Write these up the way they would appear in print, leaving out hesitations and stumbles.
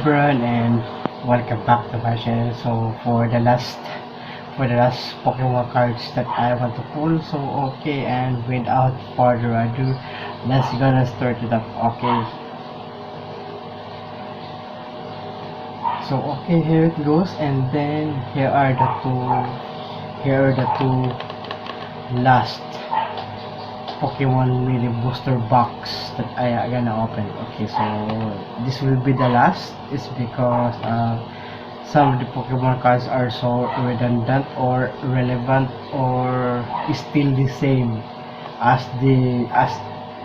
everyone, and welcome back to my channel. So for the last Pokemon cards that I want to pull, so okay, and without further ado, let's gonna start it up. Okay, so okay, here it goes, and then here are the two last Pokemon mini booster box that I gonna open. Okay, so this will be the last. It's because some of the Pokemon cards are so redundant or relevant or still the same as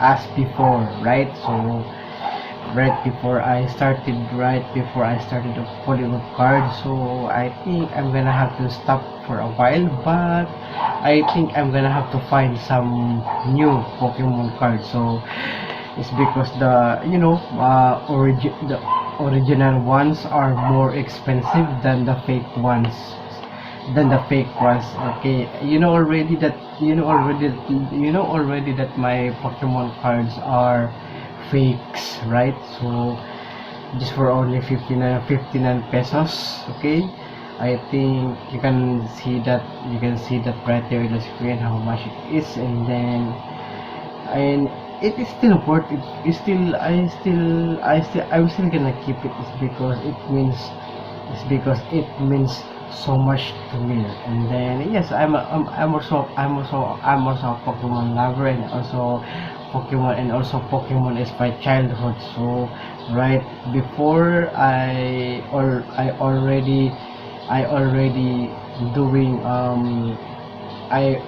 as before, right? So right before I started the pulling of cards, so I think I'm gonna have to stop for a while, but I think I'm gonna have to find some new Pokemon cards. So it's because the original ones are more expensive than the fake ones. Okay, you know already that my Pokemon cards are fakes, right? So just for only 59 pesos. Okay, I think you can see that right there in the screen how much it is, and it is still worth it. I'm still gonna keep it. It's because it means so much to me. And then yes, I'm also a Pokemon lover, and also Pokemon is my childhood. So right before I already doing I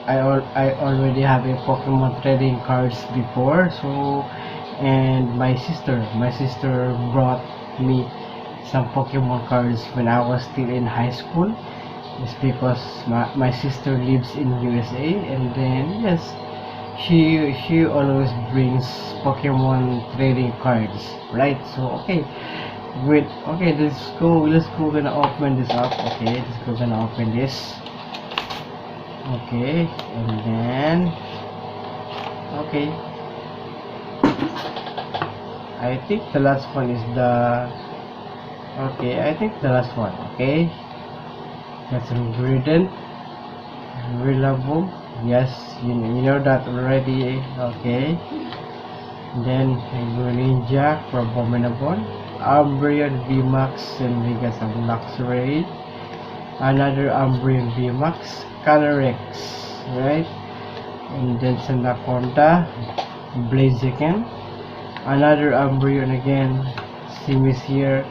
already have a Pokemon trading cards before. So and my sister brought me some Pokemon cards when I was still in high school. It's because my sister lives in USA, and then yes, she always brings Pokemon trading cards, right? So okay, wait, okay, let's go gonna open this up. Okay, let's go gonna open this. Okay, and then okay, I think the last one is the okay, I think the last one. Okay, that's ingredient reliable. Yes, you know that already. Okay, then Ninja for Abominable, Umbreon VMAX, and we got some Luxray, another Umbreon VMAX, Calyrex, right? And then Sandaconda, Blaziken, another Umbreon again, Simisear,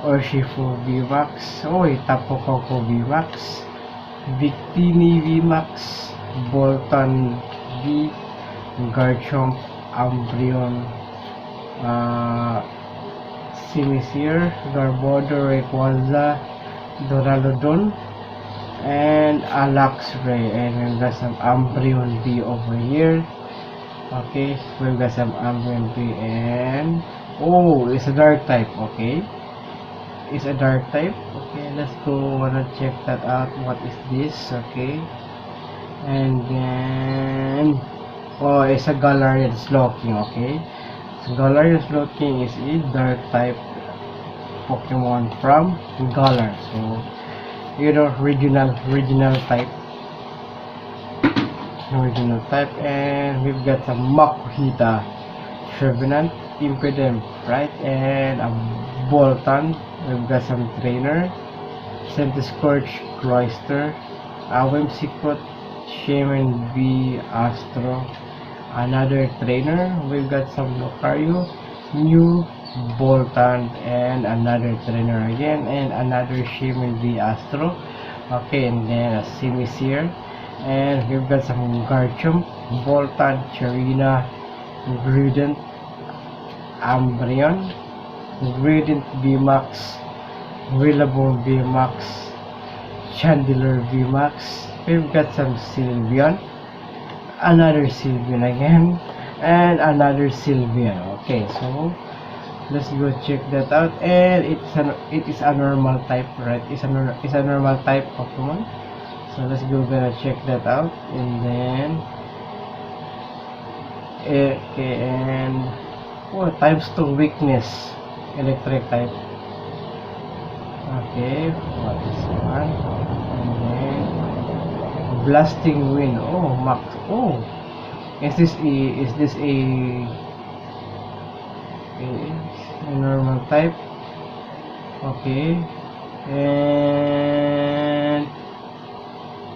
Urshifu VMAX, Tapu Koko VMAX, Victini VMAX, Bolton V, Garchomp, Umbreon, Simisear, Garbodor, Rayquaza, Duraludon, and a Luxray. And we've got some Umbreon V over here. Okay, we've got some Umbreon V, and it's a dark type. Okay, it's a dark type. Okay, let's go wanna check that out. What is this? Okay, and then it's a Galarian Slowking. Okay, so Galarian Slowking is a dark type Pokemon from Galar. So original type, and we've got some Makuhita, Trevenant, Impidimp, right? And a Bolton. We've got some Trainer, Centiskorch, Cloyster, Whimsicott, Shaman V, Astro, another Trainer. We've got some Lucario, New, Bolton, and another Trainer again, and another Shaman V, Astro. Okay, and then a Simisear, and we've got some Garchomp, Bolton, Charina, Grident, Umbreon, Gradient VMAX, Willabone VMAX, Chandelure VMAX. We've got some Sylveon, another Sylveon again, and another Sylveon. Okay, so let's go check that out. And it is a normal type, right? It's a normal type Pokemon. So let's go gonna check that out, and then okay, and times 2 weakness, electric type. Okay, what is one? And then blasting wind. Oh, max. Oh, is this a normal type? Okay, and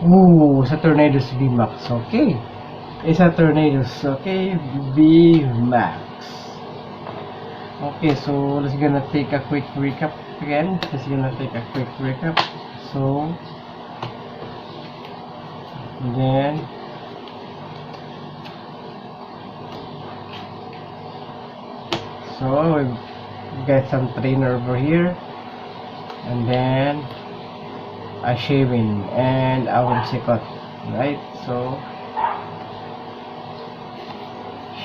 ooh, it's a tornadoes V max. Okay, it's a tornadoes. Okay, V max. Okay, so let's gonna take a quick recap again. So then we get some trainer over here, and then a shaving and a whimsicott, right? So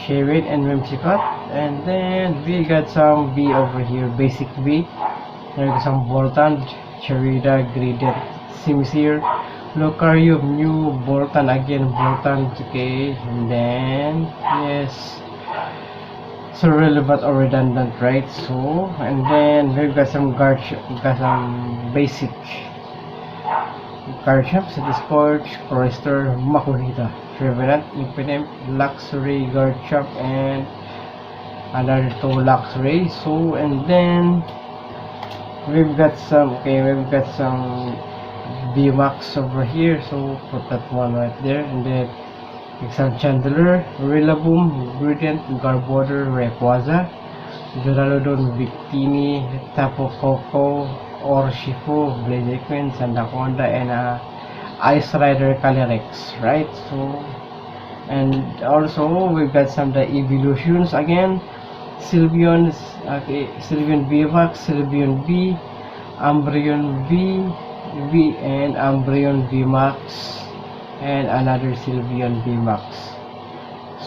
shaving and whimsicott, and then we got some V over here, basic V. There's some Bolton, Cherida, Graded, Sincere, Locarium, New, Bolton, again Bolton, okay, and then, yes, so relevant or redundant, right? So, and then we've got some basic guard champs, Discord, Chorister, Makuhita, Revenant, Impediment, Luxury, guard champ, and another 2 luxury. So, and then we've got some VMAX over here, so put that one right there, and then some Chandler, Rillaboom, Gradient, Garborder, Rayquaza, Duraludon, Victini, Tapu Koko, Urshifu, Blaziken, Sandaconda, and Ice Rider Calyrex, right? So, and also we've got some the evolutions again. Sylveon, okay, Sylveon VMAX, Sylveon V, Umbreon V, and Umbreon VMAX, and another Sylveon VMAX.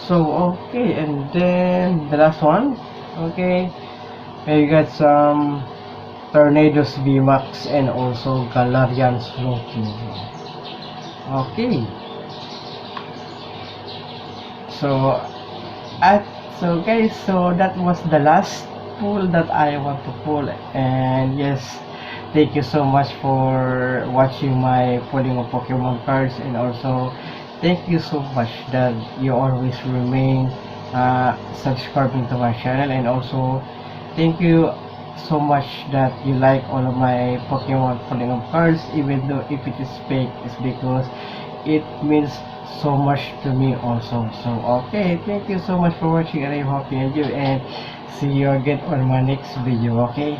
So, okay, and then the last one, okay, we got some Tornadoes VMAX and also Galarian Slowking. Okay, so so guys, so that was the last pull that I want to pull, and yes, thank you so much for watching my pulling of Pokemon cards, and also thank you so much that you always remain subscribing to my channel, and also thank you so much that you like all of my Pokemon pulling of cards, even though if it is fake, it's because it means so much to me also. So okay, thank you so much for watching, and I hope you enjoy, and see you again on my next video. Okay.